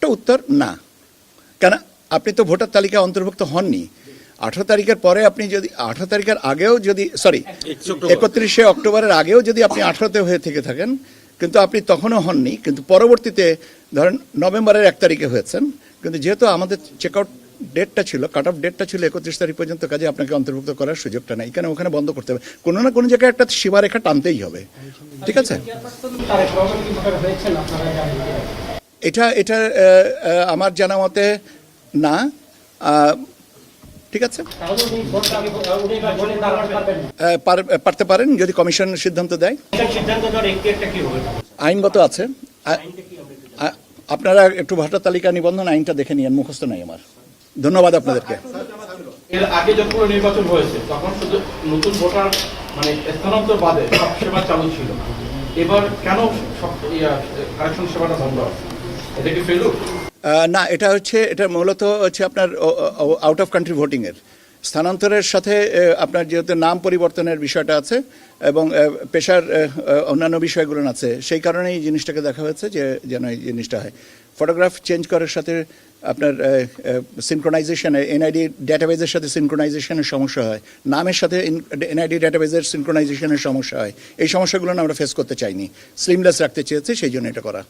একটা উত্তর না, কেন আপনি তো ভোটার তালিকায় অন্তর্ভুক্ত হননি। 18 তারিখের পরে আপনি যদি 18 তারিখের আগেও যদি 31শে অক্টোবরের আগেও যদি আপনি 18তে হয়ে থেকে থাকেন, কিন্তু আপনি তখনও হননি, কিন্তু পরবর্তীতে ধরেন নভেম্বরের 1 তারিখে হয়েছেন, কিন্তু যেহেতু আমাদের চেক আউট ডেটটা ছিল, কাট অফ ডেটটা ছিল 31 তারিখ পর্যন্ত, কাজে আপনাকে অন্তর্ভুক্ত করার সুযোগটা নাই, কেন ওখানে বন্ধ করতে হবে, কোনো না কোনো জায়গায় একটা সীমারেখা টানতেই হবে। ঠিক আছে, এটা এটা আমার জানা মতে না। ঠিক আছে, পারতে পারেন যদি কমিশন সিদ্ধান্ত দেয়। আইনগত আছে, আপনারা একটু ভোটার তালিকা নিবন্ধন আইনটা দেখে নিয়েন, মুখস্থ নাই আমার। ধন্যবাদ আপনাদেরকে। এর আগে যখন নির্বাচন হয়েছে তখন শুধু নতুন ভোটার মানে স্থানান্তর বাদে সব সেবা চালু ছিল, এবার কেন সব কারেকশন সেবাটা বন্ধ আছে? এটা কি ফেলুক? না, এটা মূলত হচ্ছে আপনার আউট অফ কান্ট্রি ভোটিংয়ের স্থানান্তরের সাথে আপনার যেহেতু নাম পরিবর্তনের বিষয়টা আছে এবং পেশার অন্যান্য বিষয়গুলো আছে, সেই কারণেই এই জিনিসটাকে দেখা হয়েছে যে যেন এই জিনিসটা হয়। ফটোগ্রাফ চেঞ্জ করার সাথে আপনার সিনক্রোনাইজেশনে এনআইডি ডেটাবেজের সাথে সিনক্রোনাইজেশনের সমস্যা হয়, নামের সাথে এনআইডি ডেটাবেজের সিনক্রোনাইজেশনের সমস্যা হয়। এই সমস্যাগুলো আমরা ফেস করতে চাইনি, স্লিমলেস রাখতে চেয়েছি, সেই জন্য এটা করা।